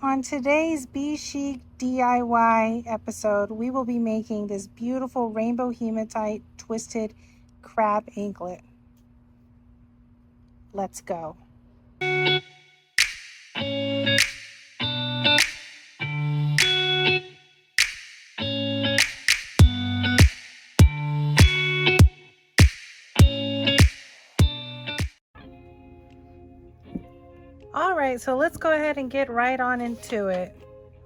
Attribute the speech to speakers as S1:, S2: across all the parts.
S1: On today's BESHEEK DIY episode, we will be making this beautiful Rainbow Hematite twisted crab anklet. Let's go. All right, so let's go ahead and get right on into it.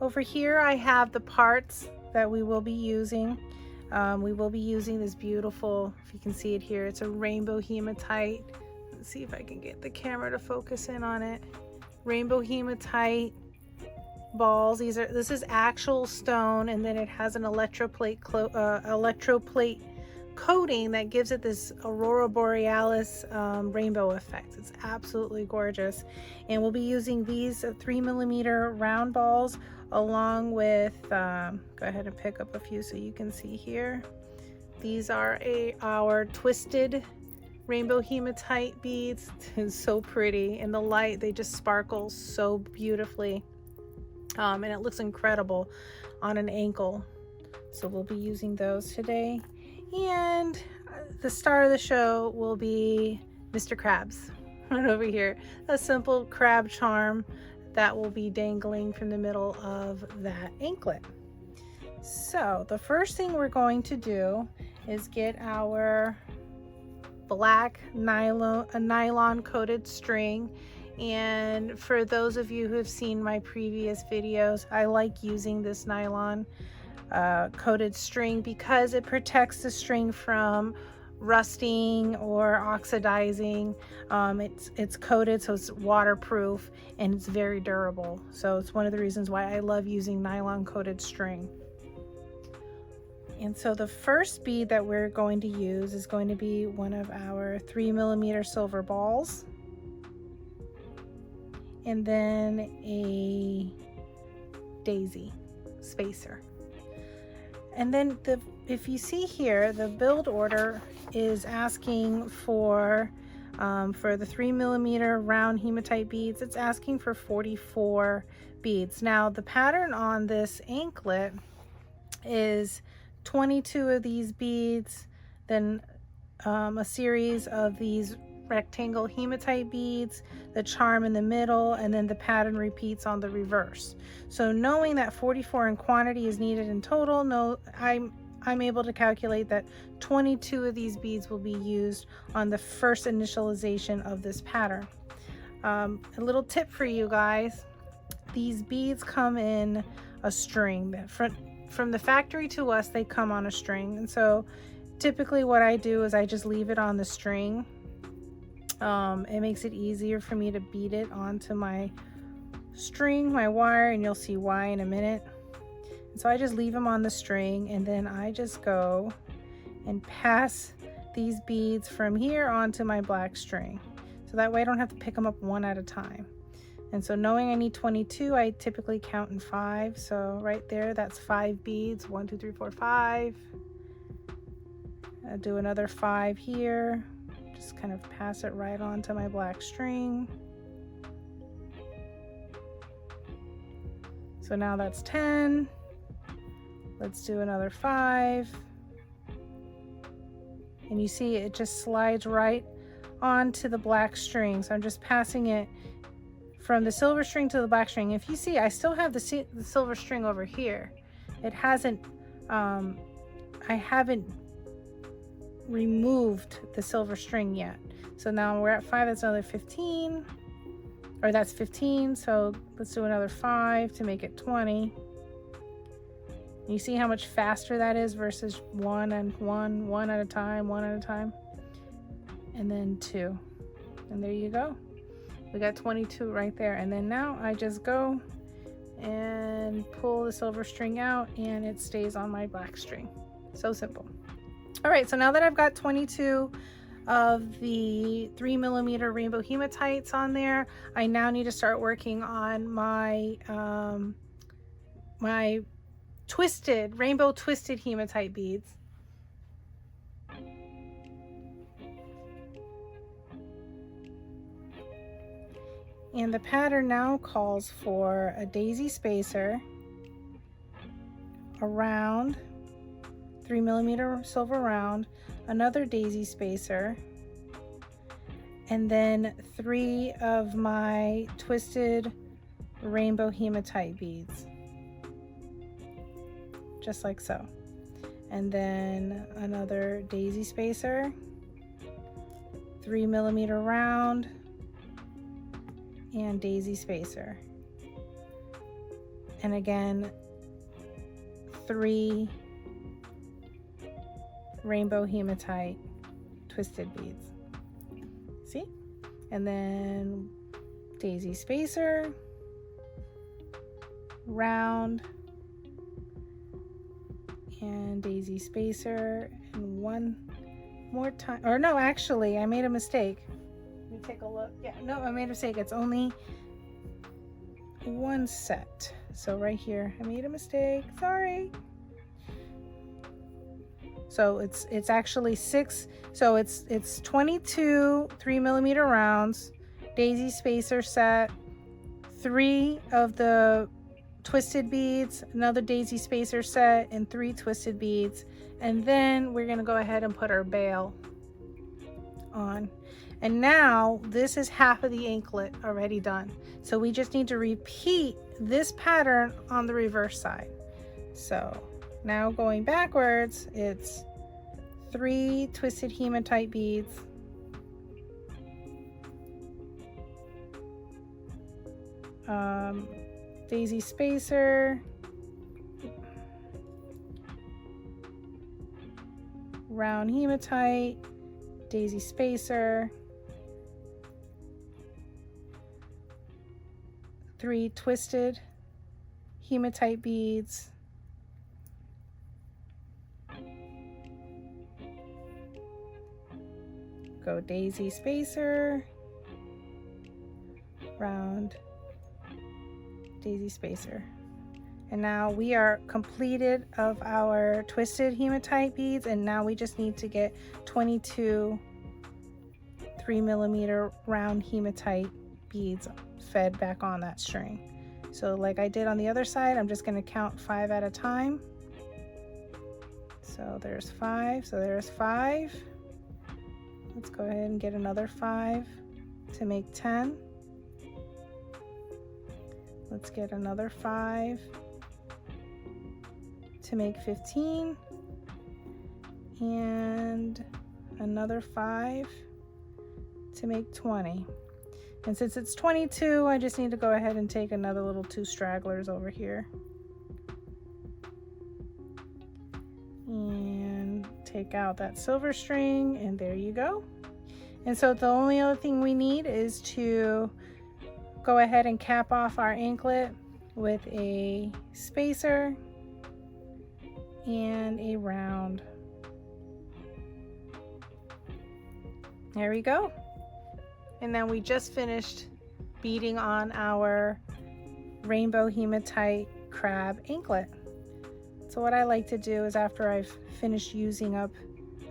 S1: Over here I have the parts that we will be using. We will be using this beautiful, if you can see it here, it's a Rainbow Hematite. Let's see if I can get the camera to focus in on it. Rainbow Hematite balls. This is actual stone, and then it has an electroplate coating that gives it this aurora borealis rainbow effect. It's absolutely gorgeous, and we'll be using these 3mm round balls along with go ahead and pick up a few so you can see here. These are our twisted Rainbow Hematite beads. It's so pretty in the light. They just sparkle so beautifully, and it looks incredible on an ankle. So we'll be using those today. And the star of the show will be Mr. Krabs right over here. A simple crab charm that will be dangling from the middle of that anklet. So the first thing we're going to do is get our black nylon coated string. And for those of you who have seen my previous videos, I like using this nylon coated string because it protects the string from rusting or oxidizing. It's coated, so it's waterproof and it's very durable. So it's one of the reasons why I love using nylon coated string. And so the first bead that we're going to use is going to be one of our 3mm silver balls, and then a daisy spacer. And then if you see here, the build order is asking for the 3mm round hematite beads, it's asking for 44 beads. Now the pattern on this anklet is 22 of these beads, then a series of these rectangle hematite beads, the charm in the middle, and then the pattern repeats on the reverse. So knowing that 44 in quantity is needed in total, I'm able to calculate that 22 of these beads will be used on the first initialization of this pattern. A little tip for you guys: these beads come in a string. From the factory to us, they come on a string, and so typically what I do is I just leave it on the string. It makes it easier for me to bead it onto my string, my wire, and you'll see why in a minute. And so I just leave them on the string, and then I just go and pass these beads from here onto my black string. So that way I don't have to pick them up one at a time. And so knowing I need 22, I typically count in 5. So right there, that's 5 beads. 1, 2, 3, 4, 5. I'll do another 5 here. Just kind of pass it right onto my black string. So now that's 10. Let's do another 5. And you see it just slides right onto the black string. So I'm just passing it from the silver string to the black string. If you see, I still have the silver string over here. It hasn't, I haven't removed the silver string yet. So now we're at 5, that's another 15, or that's 15. So let's do another 5 to make it 20. You see how much faster that is versus one at a time, and then 2. And there you go. We got 22 right there. And then now I just go and pull the silver string out, and it stays on my black string. So simple. All right, so now that I've got 22 of the 3mm Rainbow Hematites on there, I now need to start working on my my rainbow twisted hematite beads. And the pattern now calls for a daisy spacer, a round 3mm silver round, another daisy spacer, and then 3 of my twisted rainbow hematite beads, just like so. And then another daisy spacer, 3mm round, and daisy spacer. And again, 3 rainbow hematite twisted beads. See? And then daisy spacer, round, and daisy spacer, and one more time. Or no, actually, I made a mistake. Let me take a look. Yeah, no, I made a mistake. It's only one set. So right here, I made a mistake. Sorry. So it's actually 6. So it's 22 3mm rounds, daisy spacer set, 3 of the twisted beads, another daisy spacer set, and 3 twisted beads. And then we're gonna go ahead and put our bail on. And now this is half of the anklet already done. So we just need to repeat this pattern on the reverse side. So now going backwards, it's 3 twisted hematite beads, daisy spacer, round hematite, daisy spacer, 3 twisted hematite beads, go daisy spacer, round, daisy spacer. And now we are completed of our twisted hematite beads, and now we just need to get 22 3mm round hematite beads fed back on that string. So like I did on the other side, I'm just going to count 5 at a time. So there's 5, so there's 5. Let's go ahead and get another 5 to make 10. Let's get another 5 to make 15, and another 5 to make 20. And since it's 22, I just need to go ahead and take another little 2 stragglers over here and take out that silver string, and there you go. And so the only other thing we need is to go ahead and cap off our anklet with a spacer and a round. There we go. And then we just finished beading on our rainbow hematite crab anklet. So what I like to do is after I've finished using up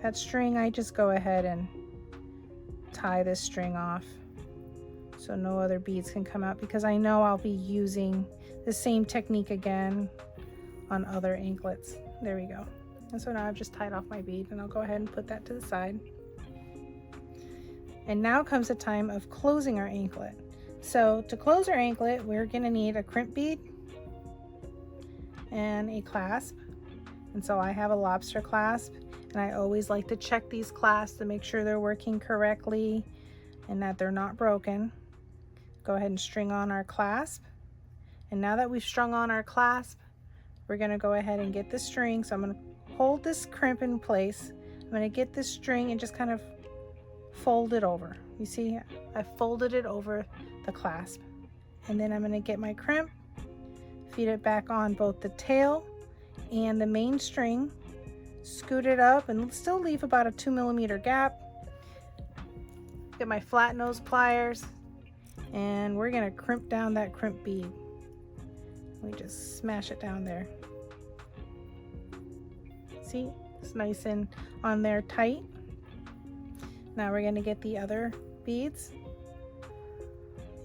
S1: that string, I just go ahead and tie this string off so no other beads can come out, because I know I'll be using the same technique again on other anklets. There we go. And so now I've just tied off my bead, and I'll go ahead and put that to the side. And now comes the time of closing our anklet. So to close our anklet, we're gonna need a crimp bead and a clasp. And so I have a lobster clasp, and I always like to check these clasps to make sure they're working correctly and that they're not broken. Go ahead and string on our clasp. And now that we've strung on our clasp, we're gonna go ahead and get the string. So I'm gonna hold this crimp in place. I'm gonna get this string and just kind of fold it over. You see, I folded it over the clasp. And then I'm gonna get my crimp, feed it back on both the tail and the main string, scoot it up, and still leave about a 2mm gap. Get my flat nose pliers, and we're gonna crimp down that crimp bead. We just smash it down there. See, it's nice and on there tight. Now we're gonna get the other beads,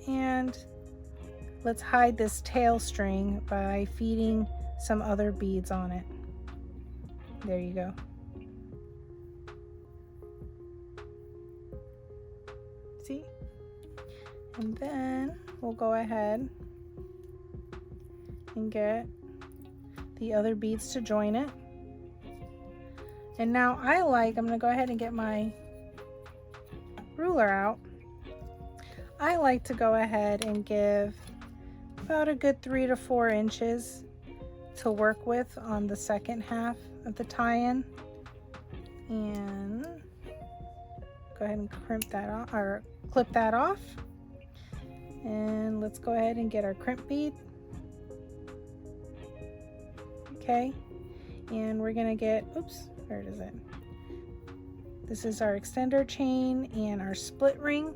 S1: And let's hide this tail string by feeding some other beads on it. There you go. See? And then we'll go ahead and get the other beads to join it. And now I'm gonna go ahead and get my ruler out. I like to go ahead and give about a good 3 to 4 inches to work with on the second half of the tie-in. And go ahead and crimp that off, or clip that off. And let's go ahead and get our crimp bead. Okay, and we're gonna get, oops, where is it? This is our extender chain and our split ring.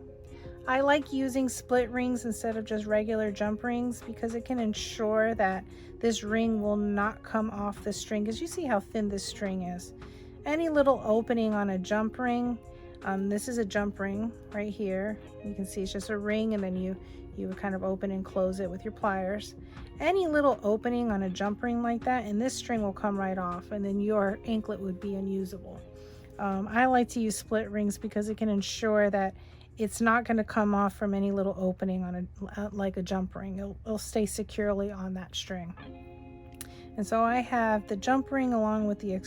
S1: I like using split rings instead of just regular jump rings because it can ensure that this ring will not come off the string, because you see how thin this string is. Any little opening on a jump ring, this is a jump ring right here. You can see it's just a ring, and then you would kind of open and close it with your pliers. Any little opening on a jump ring like that, and this string will come right off, and then your anklet would be unusable. I like to use split rings because it can ensure that it's not going to come off from any little opening on like a jump ring. It'll stay securely on that string. And so I have the jump ring along with the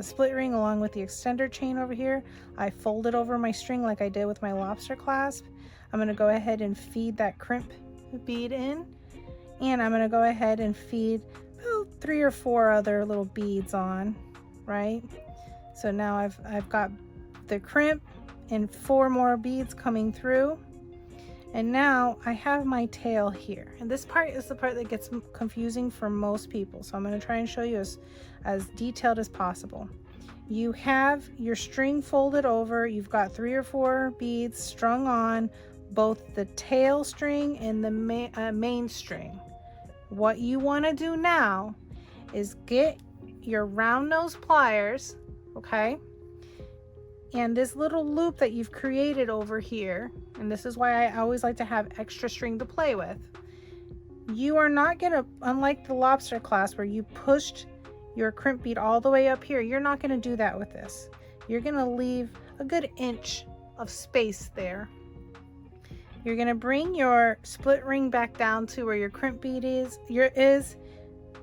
S1: split ring along with the extender chain over here. I fold it over my string like I did with my lobster clasp. I'm going to go ahead and feed that crimp bead in, and I'm going to go ahead and feed about 3 or 4 other little beads on, right? So now I've got the crimp and 4 more beads coming through, and now I have my tail here. And this part is the part that gets confusing for most people, so I'm going to try and show you as detailed as possible. You have your string folded over, you've got 3 or 4 beads strung on both the tail string and the main string. What you want to do now is get your round nose pliers, okay, and this little loop that you've created over here, and this is why I always like to have extra string to play with. You are not gonna, unlike the lobster clasp where you pushed your crimp bead all the way up here, you're not gonna do that with this. You're gonna leave a good inch of space there. You're gonna bring your split ring back down to where your crimp bead is.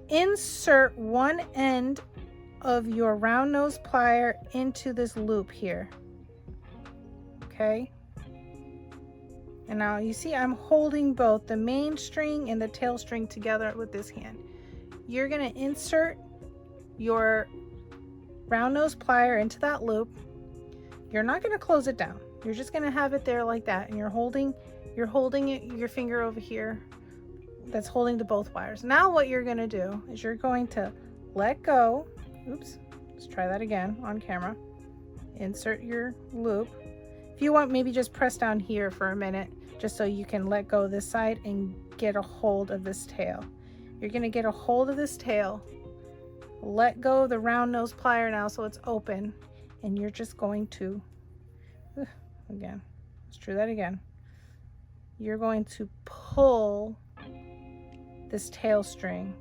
S1: Insert one end of your round nose plier into this loop here. Okay. And now you see I'm holding both the main string and the tail string together with this hand. You're gonna insert your round nose plier into that loop. You're not gonna close it down. You're just gonna have it there like that, and you're holding your finger over here that's holding the both wires. Now what you're gonna do is you're going to let go. Oops, let's try that again on camera. Insert your loop. If you want, maybe just press down here for a minute, just so you can let go this side and get a hold of this tail. You're gonna get a hold of this tail, let go of the round nose plier now so it's open, and you're just going to, again, let's try that again. You're going to pull this tail string,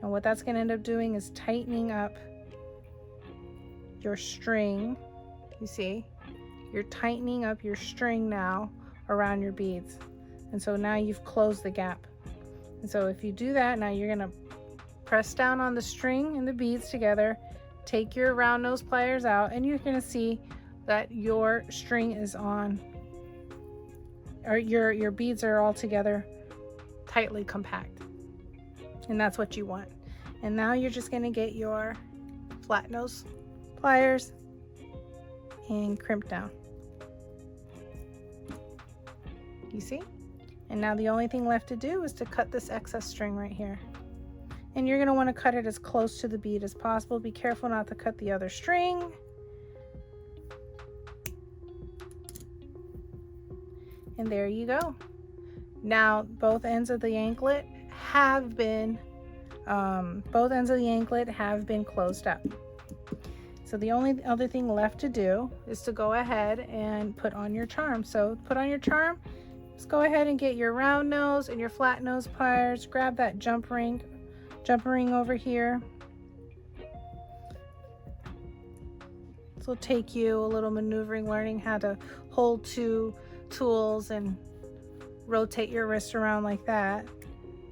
S1: and what that's going to end up doing is tightening up your string. You see, you're tightening up your string now around your beads, and so now you've closed the gap. And so if you do that, now you're going to press down on the string and the beads together, take your round nose pliers out, and you're going to see that your string is on, or your beads are all together tightly compact, and that's what you want. And now you're just going to get your flat nose pliers and crimp down. You see? And now the only thing left to do is to cut this excess string right here, and you're going to want to cut it as close to the bead as possible. Be careful not to cut the other string. And there you go. Now both ends of the anklet have been closed up. So the only other thing left to do is to go ahead and put on your charm. So put on your charm, Just go ahead and get your round nose and your flat nose pliers. Grab that jump ring over here. This will take you a little maneuvering, learning how to hold two tools and rotate your wrist around like that.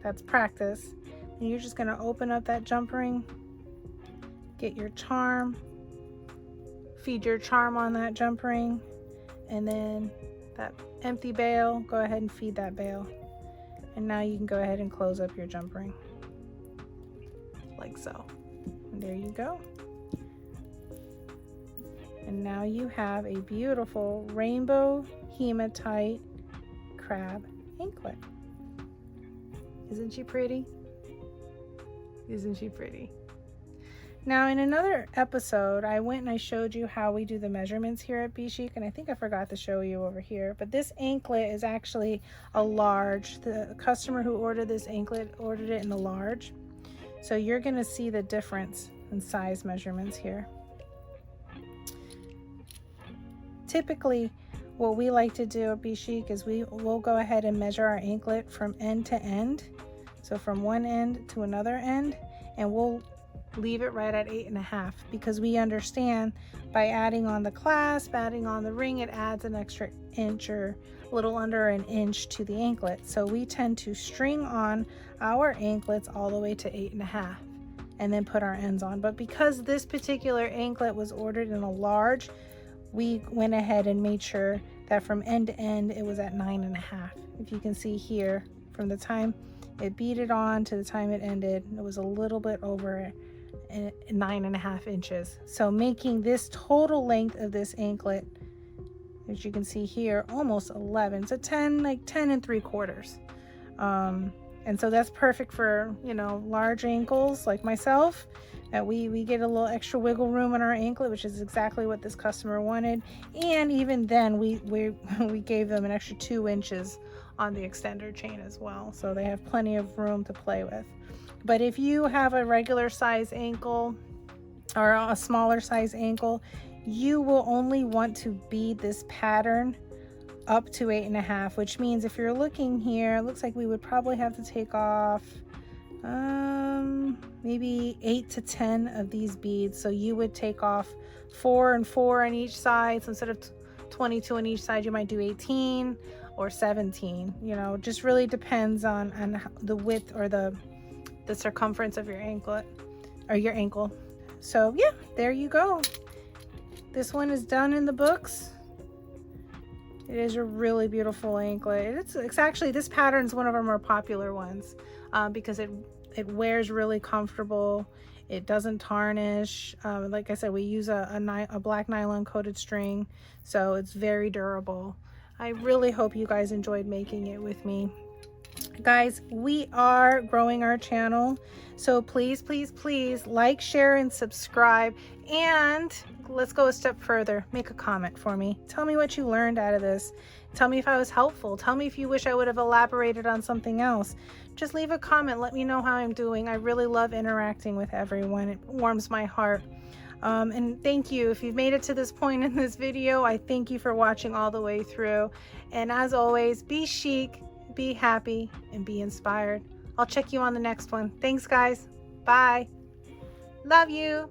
S1: That's practice. And you're just going to open up that jump ring, get your charm, feed your charm on that jump ring, and then that empty bail, go ahead and feed that bail. And now you can go ahead and close up your jump ring like so. And there you go. And now you have a beautiful Rainbow Hematite crab anklet. Isn't she pretty? Isn't she pretty? Now in another episode, I went and I showed you how we do the measurements here at BESHEEK, and I think I forgot to show you over here, but this anklet is actually a large. The customer who ordered this anklet ordered it in the large. So you're gonna see the difference in size measurements here. Typically, what we like to do at BESHEEK is we'll go ahead and measure our anklet from end to end. So from one end to another end, and we'll leave it right at 8.5 because we understand by adding on the clasp, adding on the ring, it adds an extra inch or a little under an inch to the anklet. So we tend to string on our anklets all the way to 8.5 and then put our ends on. But because this particular anklet was ordered in a large, we went ahead and made sure that from end to end it was at 9.5. If you can see here, from the time it beaded on to the time it ended, it was a little bit over 9.5 inches. So making this total length of this anklet, as you can see here, almost 11. So 10, like 10 3/4. And so that's perfect for, you know, large ankles like myself. We get a little extra wiggle room in our anklet, which is exactly what this customer wanted. And even then we gave them an extra 2 inches on the extender chain as well. So they have plenty of room to play with. But if you have a regular size ankle or a smaller size ankle, you will only want to bead this pattern up to 8.5, which means if you're looking here, it looks like we would probably have to take off maybe 8 to 10 of these beads. So you would take off 4 and 4 on each side. So instead of 22 on each side, you might do 18 or 17. You know, just really depends on the width or the circumference of your anklet or your ankle. So yeah, there you go. This one is done in the books. It is a really beautiful anklet. It's actually, this pattern is one of our more popular ones because it wears really comfortable. It doesn't tarnish. Like I said, we use a black nylon coated string, so it's very durable. I really hope you guys enjoyed making it with me. Guys, we are growing our channel, so please like, share, and subscribe. And let's go a step further. Make a comment for me. Tell me what you learned out of this. Tell me if I was helpful. Tell me if you wish I would have elaborated on something else. Just leave a comment. Let me know how I'm doing. I really love interacting with everyone. It warms my heart. And thank you. If you've made it to this point in this video, I thank you for watching all the way through. And as always, be chic, be happy, and be inspired. I'll check you on the next one. Thanks, guys. Bye. Love you.